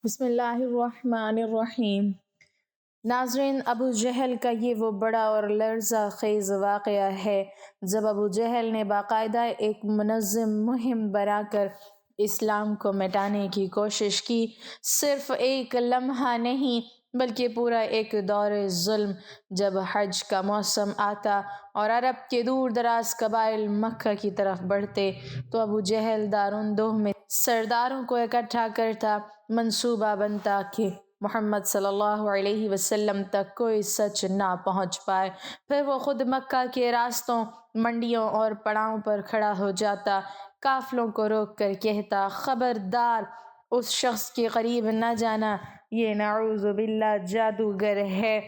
بسم اللہ الرحمن الرحیم۔ ناظرین، ابو جہل کا یہ وہ بڑا اور لرزہ خیز واقعہ ہے جب ابو جہل نے باقاعدہ ایک منظم مہم بنا کر اسلام کو مٹانے کی کوشش کی۔ صرف ایک لمحہ نہیں بلکہ پورا ایک دور ظلم۔ جب حج کا موسم آتا اور عرب کے دور دراز قبائل مکہ کی طرف بڑھتے تو ابو جہل دارندوہ میں سرداروں کو اکٹھا کرتا، منصوبہ بنتا کہ محمد صلی اللہ علیہ وسلم تک کوئی سچ نہ پہنچ پائے۔ پھر وہ خود مکہ کے راستوں، منڈیوں اور پڑاؤں پر کھڑا ہو جاتا، قافلوں کو روک کر کہتا، خبردار اس شخص کے قریب نہ جانا، یہ نعوذ باللہ جادوگر ہے،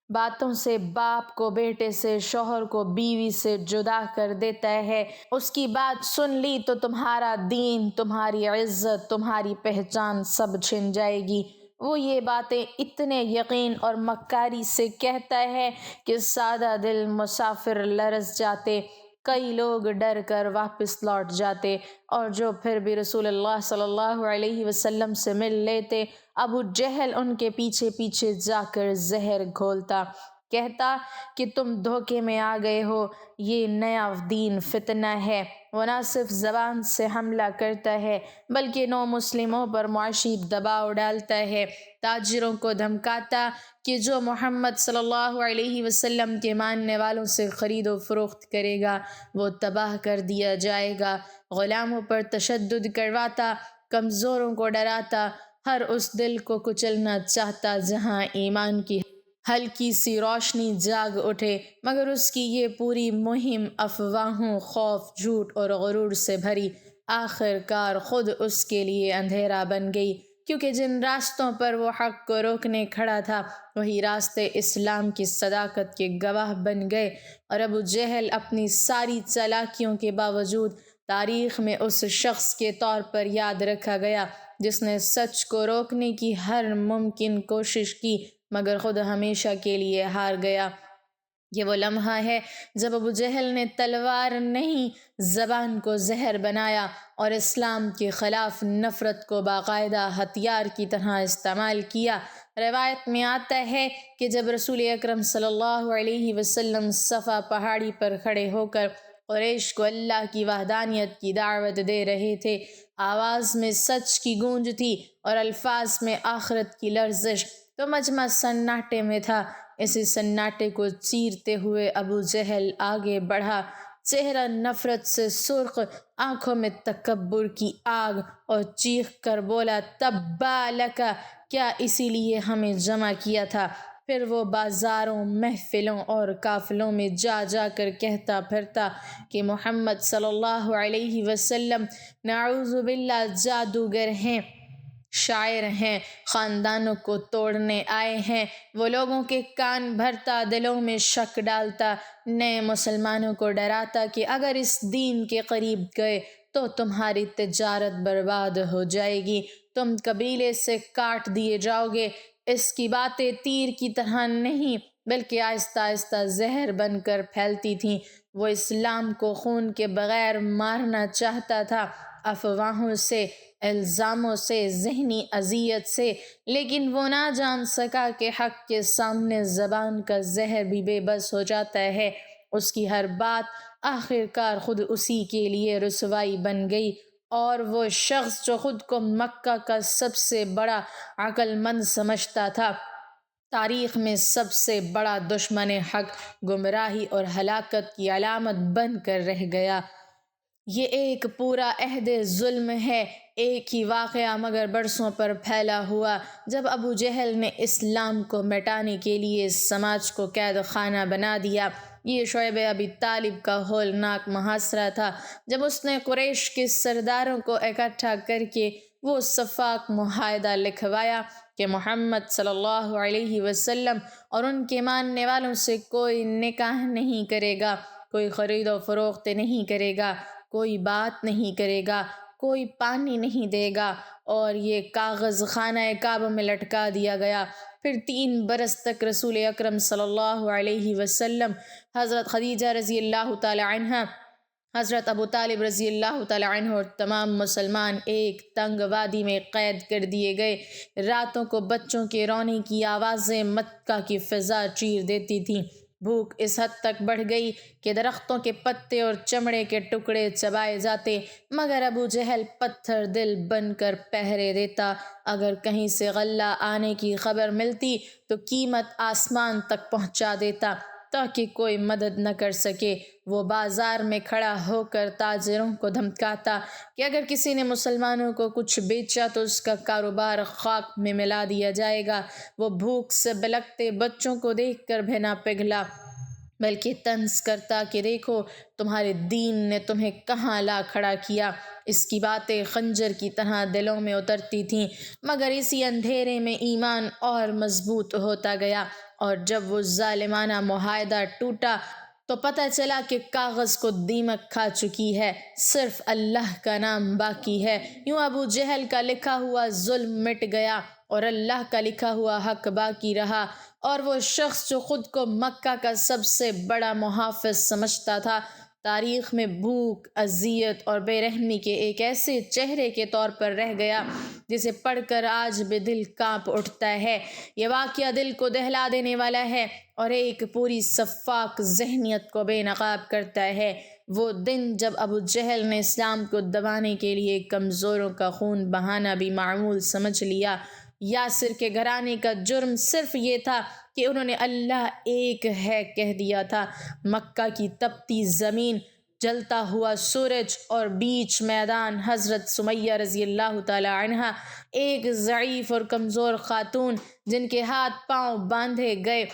باتوں سے باپ کو بیٹے سے، شوہر کو بیوی سے جدا کر دیتا ہے، اس کی بات سن لی تو تمہارا دین، تمہاری عزت، تمہاری پہچان سب چھن جائے گی۔ وہ یہ باتیں اتنے یقین اور مکاری سے کہتا ہے کہ سادہ دل مسافر لرز جاتے، کئی لوگ ڈر کر واپس لوٹ جاتے، اور جو پھر بھی رسول اللہ صلی اللہ علیہ وسلم سے مل لیتے، ابو جہل ان کے پیچھے پیچھے جا کر زہر گھولتا، کہتا کہ تم دھوکے میں آ گئے ہو، یہ نیا دین فتنہ ہے۔ وہ نہ صرف زبان سے حملہ کرتا ہے بلکہ نو مسلموں پر معاشی دباؤ ڈالتا ہے، تاجروں کو دھمکاتا کہ جو محمد صلی اللہ علیہ وسلم کے ماننے والوں سے خرید و فروخت کرے گا وہ تباہ کر دیا جائے گا، غلاموں پر تشدد کرواتا، کمزوروں کو ڈراتا، ہر اس دل کو کچلنا چاہتا جہاں ایمان کی ہلکی سی روشنی جاگ اٹھے، مگر اس کی یہ پوری مہم افواہوں، خوف، جھوٹ اور غرور سے بھری آخر کار خود اس کے لیے اندھیرا بن گئی، کیونکہ جن راستوں پر وہ حق کو روکنے کھڑا تھا وہی راستے اسلام کی صداقت کے گواہ بن گئے، اور ابو جہل اپنی ساری چالاکیوں کے باوجود تاریخ میں اس شخص کے طور پر یاد رکھا گیا جس نے سچ کو روکنے کی ہر ممکن کوشش کی مگر خود ہمیشہ کے لیے ہار گیا۔ یہ وہ لمحہ ہے جب ابو جہل نے تلوار نہیں، زبان کو زہر بنایا اور اسلام کے خلاف نفرت کو باقاعدہ ہتھیار کی طرح استعمال کیا۔ روایت میں آتا ہے کہ جب رسول اکرم صلی اللہ علیہ وسلم صفا پہاڑی پر کھڑے ہو کر قریش کو اللہ کی وحدانیت کی دعوت دے رہے تھے، آواز میں سچ کی گونج تھی اور الفاظ میں آخرت کی لرزش، تو مجمع سناٹے میں تھا۔ اسی سناٹے کو چیرتے ہوئے ابو جہل آگے بڑھا، چہرہ نفرت سے سرخ، آنکھوں میں تکبر کی آگ، اور چیخ کر بولا، تبا لکا، کیا اسی لیے ہمیں جمع کیا تھا؟ پھر وہ بازاروں، محفلوں اور قافلوں میں جا جا کر کہتا پھرتا کہ محمد صلی اللہ علیہ وسلم نعوذ باللہ جادوگر ہیں، شاعر ہیں، خاندانوں کو توڑنے آئے ہیں۔ وہ لوگوں کے کان بھرتا، دلوں میں شک ڈالتا، نئے مسلمانوں کو ڈراتا کہ اگر اس دین کے قریب گئے تو تمہاری تجارت برباد ہو جائے گی، تم قبیلے سے کاٹ دیے جاؤ گے۔ اس کی باتیں تیر کی طرح نہیں بلکہ آہستہ آہستہ زہر بن کر پھیلتی تھیں۔ وہ اسلام کو خون کے بغیر مارنا چاہتا تھا، افواہوں سے، الزاموں سے، ذہنی اذیت سے، لیکن وہ نہ جان سکا کہ حق کے سامنے زبان کا زہر بھی بے بس ہو جاتا ہے۔ اس کی ہر بات آخر کار خود اسی کے لیے رسوائی بن گئی، اور وہ شخص جو خود کو مکہ کا سب سے بڑا عقل مند سمجھتا تھا، تاریخ میں سب سے بڑا دشمن حق، گمراہی اور ہلاکت کی علامت بن کر رہ گیا۔ یہ ایک پورا عہد ظلم ہے، ایک ہی واقعہ مگر برسوں پر پھیلا ہوا۔ جب ابو جہل نے اسلام کو مٹانے کے لیے سماج کو قید خانہ بنا دیا، یہ شعیب ابی طالب کا ہولناک محاصرہ تھا۔ جب اس نے قریش کے سرداروں کو اکٹھا کر کے وہ شفاف معاہدہ لکھوایا کہ محمد صلی اللہ علیہ وسلم اور ان کے ماننے والوں سے کوئی نکاح نہیں کرے گا، کوئی خرید و فروخت نہیں کرے گا، کوئی بات نہیں کرے گا، کوئی پانی نہیں دے گا، اور یہ کاغذ خانہ کعبہ میں لٹکا دیا گیا۔ پھر 3 برس تک رسول اکرم صلی اللہ علیہ وسلم، حضرت خدیجہ رضی اللہ تعالی عنہا حضرت ابو طالب رضی اللہ تعالی عنہ اور تمام مسلمان ایک تنگ وادی میں قید کر دیے گئے۔ راتوں کو بچوں کے رونے کی آوازیں مکہ کی فضا چیر دیتی تھیں۔ بھوک اس حد تک بڑھ گئی کہ درختوں کے پتے اور چمڑے کے ٹکڑے چبائے جاتے، مگر ابو جہل پتھر دل بن کر پہرے دیتا۔ اگر کہیں سے غلہ آنے کی خبر ملتی تو قیمت آسمان تک پہنچا دیتا تاکہ کوئی مدد نہ کر سکے۔ وہ بازار میں کھڑا ہو کر تاجروں کو دھمکاتا کہ اگر کسی نے مسلمانوں کو کچھ بیچا تو اس کا کاروبار خاک میں ملا دیا جائے گا۔ وہ بھوک سے بلکتے بچوں کو دیکھ کر بھی نہ پگھلا، بلکہ طنز کرتا کہ دیکھو تمہارے دین نے تمہیں کہاں لا کھڑا کیا۔ اس کی باتیں خنجر کی طرح دلوں میں اترتی تھیں، مگر اسی اندھیرے میں ایمان اور مضبوط ہوتا گیا، اور جب وہ ظالمانہ معاہدہ ٹوٹا تو پتہ چلا کہ کاغذ کو دیمک کھا چکی ہے، صرف اللہ کا نام باقی ہے۔ یوں ابو جہل کا لکھا ہوا ظلم مٹ گیا اور اللہ کا لکھا ہوا حق باقی رہا، اور وہ شخص جو خود کو مکہ کا سب سے بڑا محافظ سمجھتا تھا، تاریخ میں بھوک، اذیت اور بے رحمی کے ایک ایسے چہرے کے طور پر رہ گیا جسے پڑھ کر آج بھی دل کانپ اٹھتا ہے۔ یہ واقعہ دل کو دہلا دینے والا ہے اور ایک پوری سفاک ذہنیت کو بے نقاب کرتا ہے۔ وہ دن جب ابو جہل نے اسلام کو دبانے کے لیے کمزوروں کا خون بہانا بھی معمول سمجھ لیا۔ یاسر کے گھرانے کا جرم صرف یہ تھا کہ انہوں نے اللہ ایک ہے کہہ دیا تھا۔ مکہ کی تپتی زمین، جلتا ہوا سورج اور بیچ میدان حضرت سمیہ رضی اللہ تعالی عنہا، ایک ضعیف اور کمزور خاتون جن کے ہاتھ پاؤں باندھے گئے،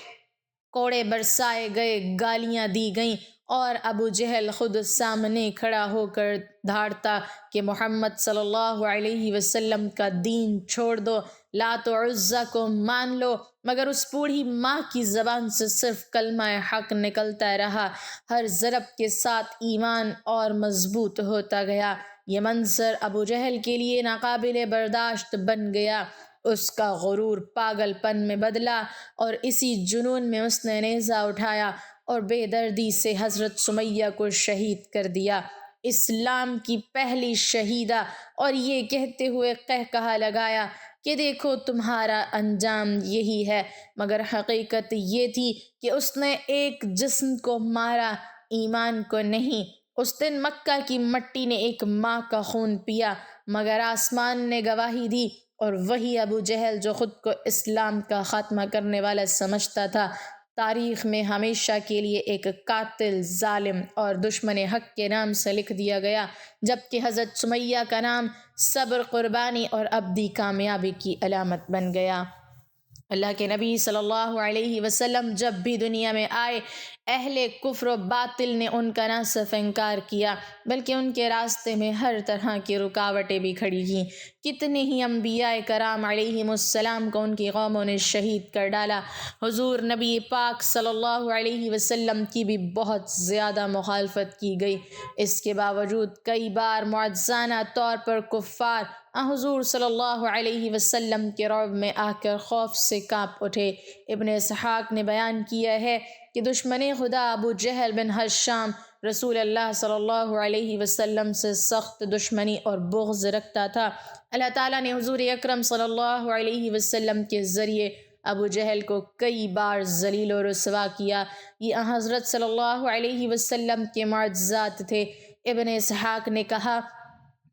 کوڑے برسائے گئے، گالیاں دی گئیں، اور ابو جہل خود سامنے کھڑا ہو کر دھاڑتا کہ محمد صلی اللہ علیہ وسلم کا دین چھوڑ دو، لات و عزیٰ کو مان لو، مگر اس بوڑھی ماں کی زبان سے صرف کلمہ حق نکلتا رہا۔ ہر ضرب کے ساتھ ایمان اور مضبوط ہوتا گیا۔ یہ منظر ابو جہل کے لیے ناقابل برداشت بن گیا۔ اس کا غرور پاگل پن میں بدلا اور اسی جنون میں اس نے نیزہ اٹھایا اور بے دردی سے حضرت سمیہ کو شہید کر دیا، اسلام کی پہلی شہیدہ، اور یہ کہتے ہوئے قہقہہ لگایا کہ دیکھو تمہارا انجام یہی ہے۔ مگر حقیقت یہ تھی کہ اس نے ایک جسم کو مارا، ایمان کو نہیں۔ اس دن مکہ کی مٹی نے ایک ماں کا خون پیا، مگر آسمان نے گواہی دی، اور وہی ابو جہل جو خود کو اسلام کا خاتمہ کرنے والا سمجھتا تھا، تاریخ میں ہمیشہ کے لیے ایک قاتل، ظالم اور دشمن حق کے نام سے لکھ دیا گیا، جبکہ حضرت سمیہ کا نام صبر، قربانی اور ابدی کامیابی کی علامت بن گیا۔ اللہ کے نبی صلی اللہ علیہ وسلم جب بھی دنیا میں آئے، اہل کفر و باطل نے ان کا نہ صرف انکار کیا بلکہ ان کے راستے میں ہر طرح کی رکاوٹیں بھی کھڑی کیں۔ کتنے ہی انبیاء کرام علیہم السلام کو ان کی قوموں نے شہید کر ڈالا۔ حضور نبی پاک صلی اللہ علیہ وسلم کی بھی بہت زیادہ مخالفت کی گئی۔ اس کے باوجود کئی بار معجزانہ طور پر کفار حضور صلی اللہ علیہ وسلم کے رعب میں آ کر خوف سے کانپ اٹھے۔ ابن اسحاق نے بیان کیا ہے کہ دشمن خدا ابو جہل بن ہشام رسول اللہ صلی اللہ علیہ وسلم سے سخت دشمنی اور بغض رکھتا تھا۔ اللہ تعالیٰ نے حضور اکرم صلی اللہ علیہ وسلم کے ذریعے ابو جہل کو کئی بار ذلیل و رسوا کیا۔ یہ حضرت صلی اللہ علیہ وسلم کے معجزات تھے۔ ابن اسحاق نے کہا،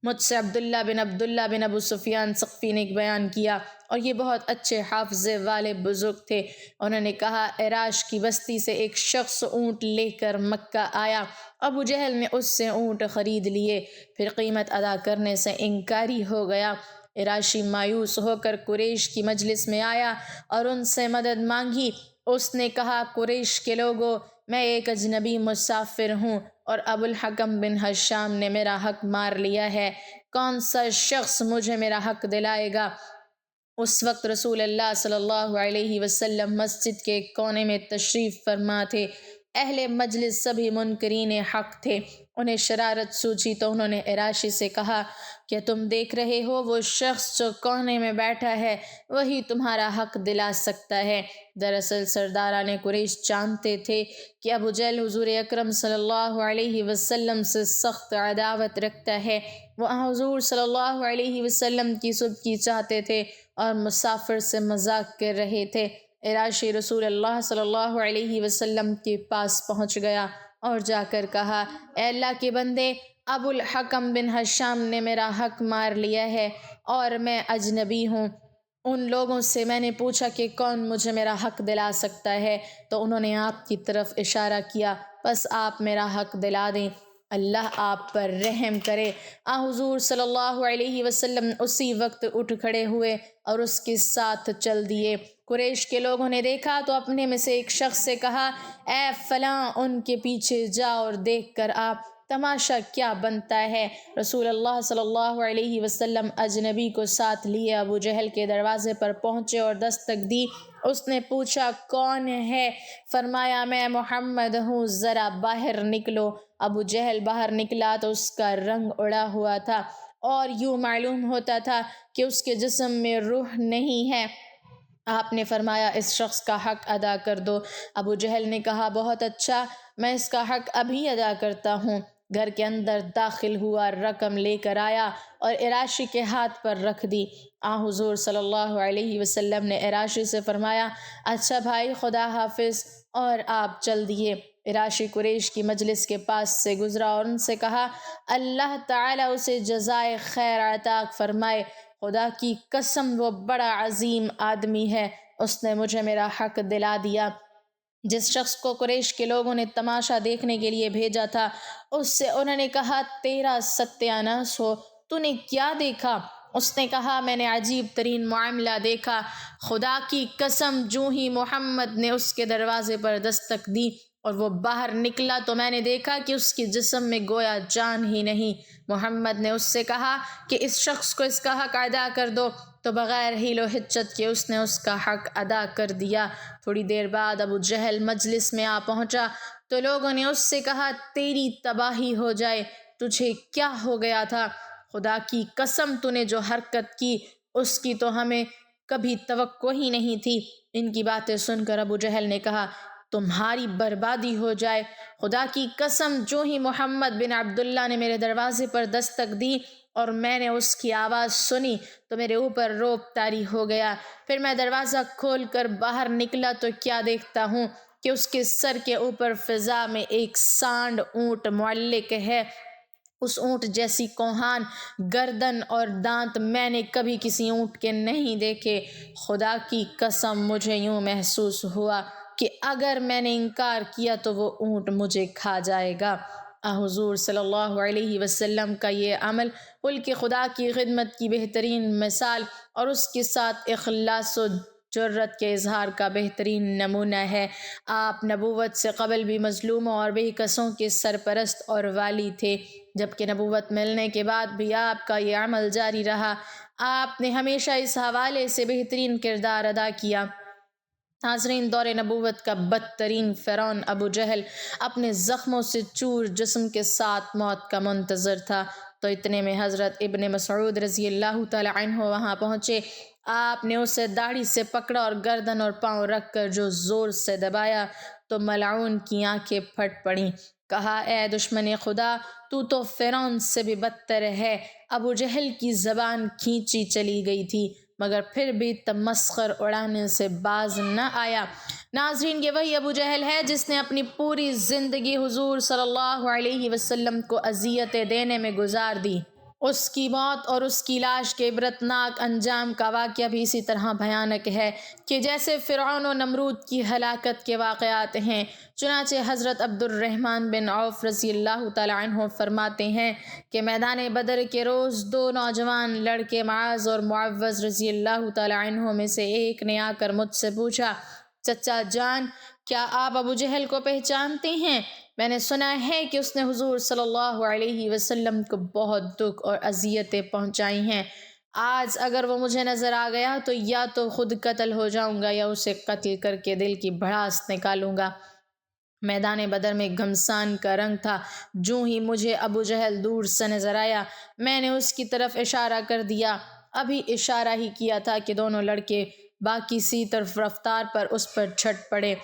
مجھ سے عبداللہ بن ابو سفیان ثقفی نے بیان کیا، اور یہ بہت اچھے حافظے والے بزرگ تھے۔ انہوں نے کہا، عراش کی بستی سے ایک شخص اونٹ لے کر مکہ آیا۔ ابو جہل نے اس سے اونٹ خرید لیے، پھر قیمت ادا کرنے سے انکاری ہو گیا۔ عراشی مایوس ہو کر قریش کی مجلس میں آیا اور ان سے مدد مانگی۔ اس نے کہا، قریش کے لوگوں، میں ایک اجنبی مسافر ہوں اور ابو الحکم بن ہشام نے میرا حق مار لیا ہے، کون سا شخص مجھے میرا حق دلائے گا؟ اس وقت رسول اللہ صلی اللہ علیہ وسلم مسجد کے ایک کونے میں تشریف فرما تھے۔ اہل مجلس سبھی منکرین حق تھے۔ انہیں شرارت سوچی تو انہوں نے عراشی سے کہا، کیا تم دیکھ رہے ہو وہ شخص جو کونے میں بیٹھا ہے وہی تمہارا حق دلا سکتا ہے؟ دراصل سرداران قریش جانتے تھے کہ ابو جہل حضور اکرم صلی اللہ علیہ وسلم سے سخت عداوت رکھتا ہے۔ وہ حضور صلی اللہ علیہ وسلم کی صبح چاہتے تھے اور مسافر سے مذاق کر رہے تھے۔ عراشی رسول اللہ صلی اللہ علیہ وسلم کے پاس پہنچ گیا اور جا کر کہا، اے اللہ کے بندے، ابو الحکم بن ہشام نے میرا حق مار لیا ہے اور میں اجنبی ہوں۔ ان لوگوں سے میں نے پوچھا کہ کون مجھے میرا حق دلا سکتا ہے تو انہوں نے آپ کی طرف اشارہ کیا، بس آپ میرا حق دلا دیں، اللہ آپ پر رحم کرے۔ حضور صلی اللہ علیہ وسلم اسی وقت اٹھ کھڑے ہوئے اور اس کے ساتھ چل دیے۔ قریش کے لوگوں نے دیکھا تو اپنے میں سے ایک شخص سے کہا، اے فلاں، ان کے پیچھے جا اور دیکھ کر آ، تماشا کیا بنتا ہے۔ رسول اللہ صلی اللہ علیہ وسلم اجنبی کو ساتھ لیے ابو جہل کے دروازے پر پہنچے اور دستک دی۔ اس نے پوچھا، کون ہے؟ فرمایا، میں محمد ہوں، ذرا باہر نکلو۔ ابو جہل باہر نکلا تو اس کا رنگ اڑا ہوا تھا اور یوں معلوم ہوتا تھا کہ اس کے جسم میں روح نہیں ہے۔ آپ نے فرمایا، اس شخص کا حق ادا کر دو۔ ابو جہل نے کہا، بہت اچھا، میں اس کا حق ابھی ادا کرتا ہوں۔ گھر کے اندر داخل ہوا، رقم لے کر آیا اور عراشی کے ہاتھ پر رکھ دی۔ حضور صلی اللہ علیہ وسلم نے عراشی سے فرمایا، اچھا بھائی، خدا حافظ، اور آپ چل دیے۔ عراشی قریش کی مجلس کے پاس سے گزرا اور ان سے کہا، اللہ تعالیٰ اسے جزائے خیر عطا فرمائے، خدا کی قسم وہ بڑا عظیم آدمی ہے، اس نے مجھے میرا حق دلا دیا۔ جس شخص کو قریش کے لوگوں نے تماشا دیکھنے کے لیے بھیجا تھا اس سے انہوں نے کہا، تیرا ستیہ ناس ہو، تو نے کیا دیکھا؟ اس نے کہا، میں نے عجیب ترین معاملہ دیکھا، خدا کی قسم، جو ہی محمد نے اس کے دروازے پر دستک دی اور وہ باہر نکلا تو میں نے دیکھا کہ اس کے جسم میں گویا جان ہی نہیں۔ محمد نے اس سے کہا کہ اس شخص کو اس کا حق ادا کر دو، تو بغیر حیل و حجت کے اس نے اس کا حق ادا کر دیا۔ تھوڑی دیر بعد ابو جہل مجلس میں آ پہنچا تو لوگوں نے اس سے کہا، تیری تباہی ہو جائے، تجھے کیا ہو گیا تھا؟ خدا کی قسم، تو نے جو حرکت کی اس کی تو ہمیں کبھی توقع ہی نہیں تھی۔ ان کی باتیں سن کر ابو جہل نے کہا، تمہاری بربادی ہو جائے، خدا کی قسم، جو ہی محمد بن عبداللہ نے میرے دروازے پر دستک دی اور میں نے اس کی آواز سنی تو میرے اوپر روب طاری ہو گیا۔ پھر میں دروازہ کھول کر باہر نکلا تو کیا دیکھتا ہوں کہ اس کے سر کے اوپر فضا میں ایک سانڈ اونٹ معلق ہے۔ اس اونٹ جیسی کوہان گردن اور دانت میں نے کبھی کسی اونٹ کے نہیں دیکھے۔ خدا کی قسم، مجھے یوں محسوس ہوا کہ اگر میں نے انکار کیا تو وہ اونٹ مجھے کھا جائے گا۔ حضور صلی اللہ علیہ وسلم کا یہ عمل ملک خدا کی خدمت کی بہترین مثال اور اس کے ساتھ اخلاص و جرت کے اظہار کا بہترین نمونہ ہے۔ آپ نبوت سے قبل بھی مظلوموں اور بے کسوں کے سرپرست اور والی تھے، جبکہ نبوت ملنے کے بعد بھی آپ کا یہ عمل جاری رہا۔ آپ نے ہمیشہ اس حوالے سے بہترین کردار ادا کیا۔ ناظرین، دور نبوت کا بدترین فرعون ابو جہل اپنے زخموں سے چور جسم کے ساتھ موت کا منتظر تھا، تو اتنے میں حضرت ابن مسعود رضی اللہ تعالی عنہ وہاں پہنچے۔ آپ نے اسے داڑھی سے پکڑا اور گردن اور پاؤں رکھ کر جو زور سے دبایا تو ملعون کی آنکھیں پھٹ پڑیں۔ کہا، اے دشمن خدا، تو فرعون سے بھی بدتر ہے۔ ابو جہل کی زبان کھینچی چلی گئی تھی مگر پھر بھی تمسخر اڑانے سے باز نہ آیا۔ ناظرین، یہ وہی ابو جہل ہے جس نے اپنی پوری زندگی حضور صلی اللہ علیہ وسلم کو اذیتیں دینے میں گزار دی۔ اس کی موت اور اس کی لاش کے عبرتناک انجام کا واقعہ بھی اسی طرح بھیانک ہے کہ جیسے فرعون و نمرود کی ہلاکت کے واقعات ہیں۔ چنانچہ حضرت عبد الرحمن بن عوف رضی اللہ تعالی عنہ فرماتے ہیں کہ میدان بدر کے روز دو نوجوان لڑکے معاذ اور معوذ رضی اللہ تعالی عنہ میں سے ایک نے آ کر مجھ سے پوچھا، چچا جان، کیا آپ ابو جہل کو پہچانتے ہیں؟ میں نے سنا ہے کہ اس نے حضور صلی اللہ علیہ وسلم کو بہت دکھ اور اذیتیں پہنچائی ہیں۔ آج اگر وہ مجھے نظر آ گیا تو یا تو خود قتل ہو جاؤں گا یا اسے قتل کر کے دل کی بھڑاس نکالوں گا۔ میدان بدر میں گھمسان کا رنگ تھا۔ جو ہی مجھے ابو جہل دور سے نظر آیا میں نے اس کی طرف اشارہ کر دیا۔ ابھی اشارہ ہی کیا تھا کہ دونوں لڑکے باقی سی طرف رفتار پر اس پر چھٹ پڑے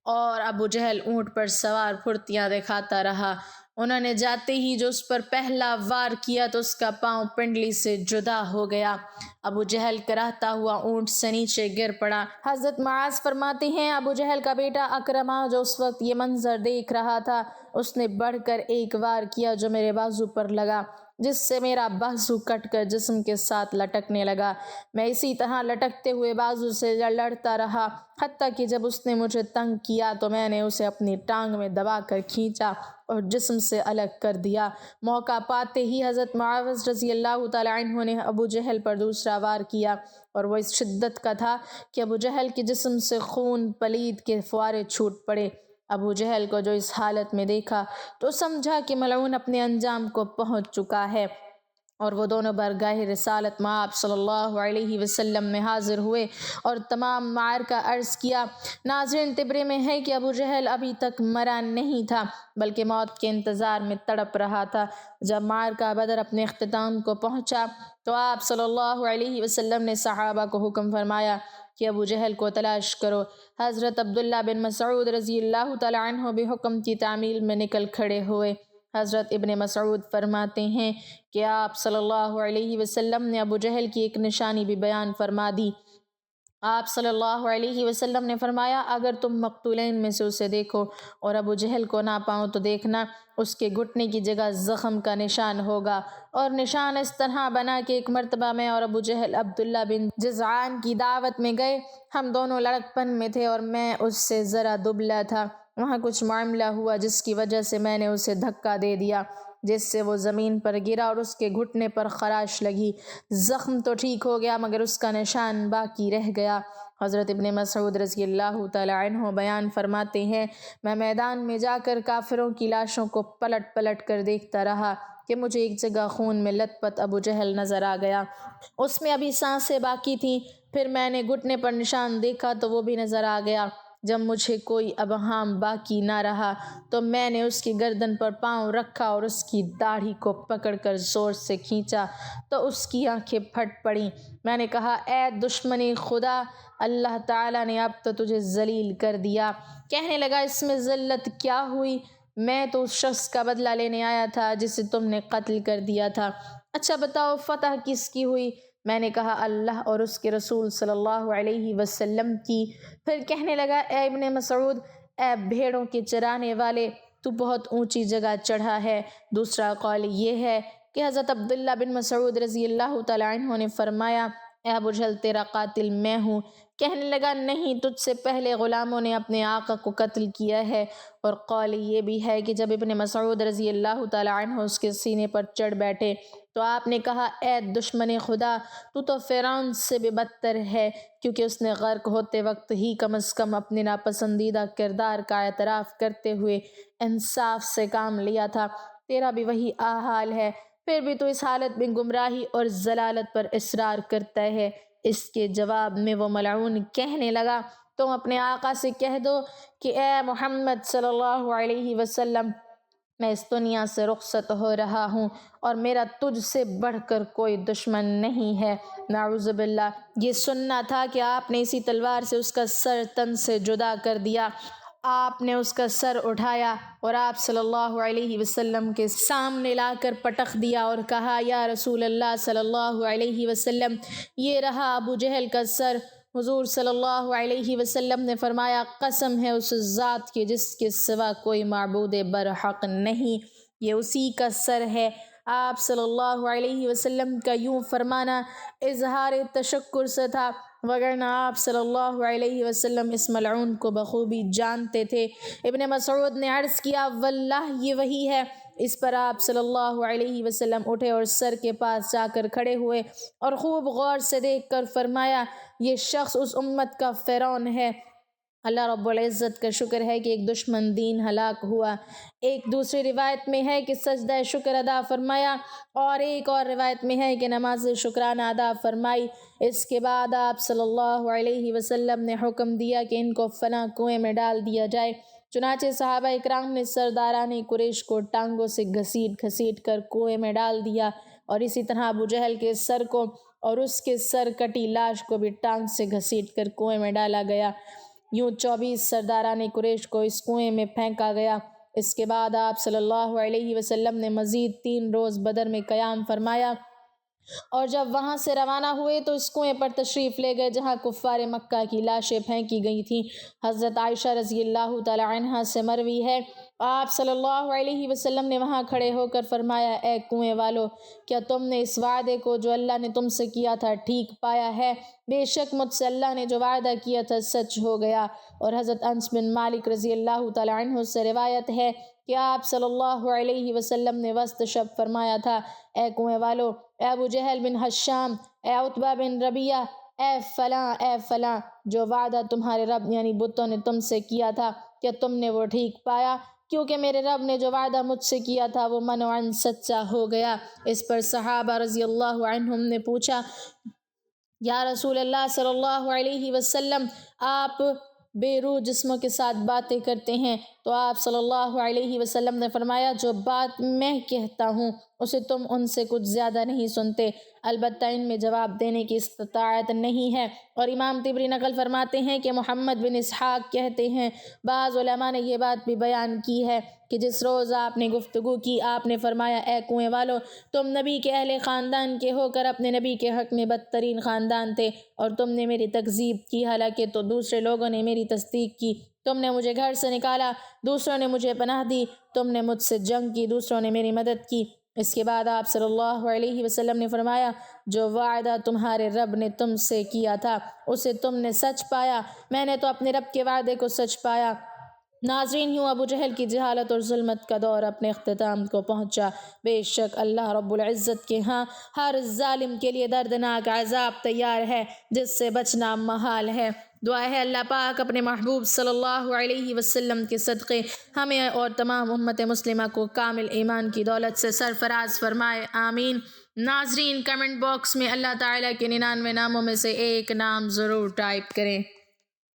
اور ابو جہل اونٹ پر سوار پھرتیاں دکھاتا رہا۔ انہوں نے جاتے ہی جو اس پر پہلا وار کیا تو اس کا پاؤں پنڈلی سے جدا ہو گیا۔ ابو جہل کراہتا ہوا اونٹ سے نیچے گر پڑا۔ حضرت معاذ فرماتے ہیں ابو جہل کا بیٹا اکرمہ جو اس وقت یہ منظر دیکھ رہا تھا اس نے بڑھ کر ایک وار کیا جو میرے بازو پر لگا، جس سے میرا بازو کٹ کر جسم کے ساتھ لٹکنے لگا۔ میں اسی طرح لٹکتے ہوئے بازو سے لڑتا رہا حتیٰ کہ جب اس نے مجھے تنگ کیا تو میں نے اسے اپنی ٹانگ میں دبا کر کھینچا اور جسم سے الگ کر دیا۔ موقع پاتے ہی حضرت معاذ رضی اللہ تعالی عنہ نے ابو جہل پر دوسرا وار کیا اور وہ اس شدت کا تھا کہ ابو جہل کے جسم سے خون پلید کے فوارے چھوٹ پڑے۔ ابو جہل کو جو اس حالت میں دیکھا تو سمجھا کہ ملعون اپنے انجام کو پہنچ چکا ہے، اور وہ دونوں بارگاہ رسالت مآب صلی اللہ علیہ وسلم میں حاضر ہوئے اور تمام معرکہ عرض کیا۔ ناظرین، تبرے میں ہے کہ ابو جہل ابھی تک مرا نہیں تھا بلکہ موت کے انتظار میں تڑپ رہا تھا۔ جب معرکہ بدر اپنے اختتام کو پہنچا تو آپ صلی اللہ علیہ وسلم نے صحابہ کو حکم فرمایا کہ ابو جہل کو تلاش کرو۔ حضرت عبداللہ بن مسعود رضی اللہ تعالی عنہ بھی حکم کی تعمیل میں نکل کھڑے ہوئے۔ حضرت ابن مسعود فرماتے ہیں کہ آپ صلی اللہ علیہ وسلم نے ابو جہل کی ایک نشانی بھی بیان فرما دی۔ آپ صلی اللہ علیہ وسلم نے فرمایا اگر تم مقتولین میں سے اسے دیکھو اور ابو جہل کو نہ پاؤ تو دیکھنا اس کے گھٹنے کی جگہ زخم کا نشان ہوگا، اور نشان اس طرح بنا کہ ایک مرتبہ میں اور ابو جہل عبداللہ بن جذعان کی دعوت میں گئے۔ ہم دونوں لڑکپن میں تھے اور میں اس سے ذرا دبلا تھا۔ وہاں کچھ معاملہ ہوا جس کی وجہ سے میں نے اسے دھکا دے دیا جس سے وہ زمین پر گرا اور اس کے گھٹنے پر خراش لگی۔ زخم تو ٹھیک ہو گیا مگر اس کا نشان باقی رہ گیا۔ حضرت ابن مسعود رضی اللہ تعالی عنہ بیان فرماتے ہیں میں میدان میں جا کر کافروں کی لاشوں کو پلٹ پلٹ کر دیکھتا رہا کہ مجھے ایک جگہ خون میں لت پت ابو جہل نظر آ گیا، اس میں ابھی سانسیں باقی تھیں۔ پھر میں نے گھٹنے پر نشان دیکھا تو وہ بھی نظر آ گیا۔ جب مجھے کوئی ابہام باقی نہ رہا تو میں نے اس کی گردن پر پاؤں رکھا اور اس کی داڑھی کو پکڑ کر زور سے کھینچا تو اس کی آنکھیں پھٹ پڑیں۔ میں نے کہا اے دشمنی خدا، اللہ تعالیٰ نے اب تو تجھے ذلیل کر دیا۔ کہنے لگا اس میں ذلت کیا ہوئی؟ میں تو اس شخص کا بدلہ لینے آیا تھا جسے تم نے قتل کر دیا تھا۔ اچھا بتاؤ فتح کس کی ہوئی؟ میں نے کہا اللہ اور اس کے رسول صلی اللہ علیہ وسلم کی۔ پھر کہنے لگا اے ابن مسعود، اے بھیڑوں کے چرانے والے، تو بہت اونچی جگہ چڑھا ہے۔ دوسرا قول یہ ہے کہ حضرت عبداللہ بن مسعود رضی اللہ تعالی عنہ نے فرمایا اے ابو جہل تیرا قاتل میں ہوں۔ کہنے لگا نہیں، تجھ سے پہلے غلاموں نے اپنے آقا کو قتل کیا ہے۔ اور قول یہ بھی ہے کہ جب ابن مسعود رضی اللہ تعالی عنہ اس کے سینے پر چڑھ بیٹھے تو آپ نے کہا اے دشمن خدا، تو فرعون سے بھی بدتر ہے، کیونکہ اس نے غرق ہوتے وقت ہی کم از کم اپنے ناپسندیدہ کردار کا اعتراف کرتے ہوئے انصاف سے کام لیا تھا۔ تیرا بھی وہی حال ہے، پھر بھی تو اس حالت میں گمراہی اور ضلالت پر اصرار کرتا ہے۔ اس کے جواب میں وہ ملعون کہنے لگا تم اپنے آقا سے کہہ دو کہ اے محمد صلی اللہ علیہ وسلم، میں اس دنیا سے رخصت ہو رہا ہوں اور میرا تجھ سے بڑھ کر کوئی دشمن نہیں ہے۔ نعوذ باللہ۔ یہ سننا تھا کہ آپ نے اسی تلوار سے اس کا سر تن سے جدا کر دیا۔ آپ نے اس کا سر اٹھایا اور آپ صلی اللہ علیہ وسلم کے سامنے لا کر پٹخ دیا اور کہا یا رسول اللہ صلی اللہ علیہ وسلم، یہ رہا ابو جہل کا سر۔ حضور صلی اللہ علیہ وسلم نے فرمایا قسم ہے اس ذات کی جس کے سوا کوئی معبود برحق نہیں، یہ اسی کا سر ہے۔ آپ صلی اللہ علیہ وسلم کا یوں فرمانا اظہار تشکر سے تھا، وگرنہ آپ صلی اللہ علیہ وسلم اس ملعون کو بخوبی جانتے تھے۔ ابن مسعود نے عرض کیا واللہ یہ وہی ہے۔ اس پر آپ صلی اللہ علیہ وسلم اٹھے اور سر کے پاس جا کر کھڑے ہوئے اور خوب غور سے دیکھ کر فرمایا یہ شخص اس امت کا فرعون ہے۔ اللہ رب العزت کا شکر ہے کہ ایک دشمن دین ہلاک ہوا۔ ایک دوسری روایت میں ہے کہ سجدہ شکر ادا فرمایا اور ایک اور روایت میں ہے کہ نماز شکرانہ ادا فرمائی۔ اس کے بعد آپ صلی اللہ علیہ وسلم نے حکم دیا کہ ان کو فلاں کنویں میں ڈال دیا جائے۔ چنانچہ صحابہ اکرام نے سرداران قریش کو ٹانگوں سے گھسیٹ گھسیٹ کر کنویں میں ڈال دیا، اور اسی طرح ابو جہل کے سر کو اور اس کے سر کٹی لاش کو بھی ٹانگ سے گھسیٹ کر کنویں میں ڈالا گیا۔ یوں 24 سرداران قریش کو اس کنویں میں پھینکا گیا۔ اس کے بعد آپ صلی اللہ علیہ وسلم نے مزید 3 روز بدر میں قیام فرمایا، اور جب وہاں سے روانہ ہوئے تو اس کنویں پر تشریف لے گئے جہاں کفار مکہ کی لاشیں پھینکی گئی تھیں۔ حضرت عائشہ رضی اللہ تعالی عنہا سے مروی ہے، آپ صلی اللہ علیہ وسلم نے وہاں کھڑے ہو کر فرمایا، اے کنویں والو، کیا تم نے اس وعدے کو جو اللہ نے تم سے کیا تھا ٹھیک پایا ہے؟ بے شک مجھ سے اللہ نے جو وعدہ کیا تھا سچ ہو گیا۔ اور حضرت انس بن مالک رضی اللہ تعالی عنہ سے روایت ہے کہ آپ صلی اللہ علیہ وسلم نے وسط شب فرمایا تھا، اے کنویں والو، اے ابو جہل بن ہشام، اے عتبہ بن ربیعہ، اے فلاں، جو وعدہ تمہارے رب یعنی بتوں نے تم سے کیا تھا، کیا تم نے وہ ٹھیک پایا؟ کیونکہ میرے رب نے جو وعدہ مجھ سے کیا تھا وہ منوعاً سچا ہو گیا۔ اس پر صحابہ رضی اللہ عنہم نے پوچھا، یا رسول اللہ صلی اللہ علیہ وسلم، آپ بے روح جسموں کے ساتھ باتیں کرتے ہیں؟ تو آپ صلی اللہ علیہ وسلم نے فرمایا، جو بات میں کہتا ہوں اسے تم ان سے کچھ زیادہ نہیں سنتے، البتہ ان میں جواب دینے کی استطاعت نہیں ہے۔ اور امام طبری نقل فرماتے ہیں کہ محمد بن اسحاق کہتے ہیں، بعض علماء نے یہ بات بھی بیان کی ہے کہ جس روز آپ نے گفتگو کی آپ نے فرمایا، اے کنویں والو، تم نبی کے اہل خاندان کے ہو کر اپنے نبی کے حق میں بدترین خاندان تھے، اور تم نے میری تکذیب کی، حالانکہ تو دوسرے لوگوں نے میری تصدیق کی۔ تم نے مجھے گھر سے نکالا، دوسروں نے مجھے پناہ دی، تم نے مجھ سے جنگ کی، دوسروں نے میری مدد کی۔ اس کے بعد آپ صلی اللہ علیہ وسلم نے فرمایا، جو وعدہ تمہارے رب نے تم سے کیا تھا اسے تم نے سچ پایا، میں نے تو اپنے رب کے وعدے کو سچ پایا۔ ناظرین، یوں ابو جہل کی جہالت اور ظلمت کا دور اپنے اختتام کو پہنچا۔ بے شک اللہ رب العزت کے ہاں ہر ظالم کے لیے دردناک عذاب تیار ہے جس سے بچنا محال ہے۔ دعا ہے اللہ پاک اپنے محبوب صلی اللہ علیہ وسلم کے صدقے ہمیں اور تمام امت مسلمہ کو کامل ایمان کی دولت سے سرفراز فرمائے، آمین۔ ناظرین، کمنٹ باکس میں اللہ تعالیٰ کے 99 ناموں میں سے ایک نام ضرور ٹائپ کریں۔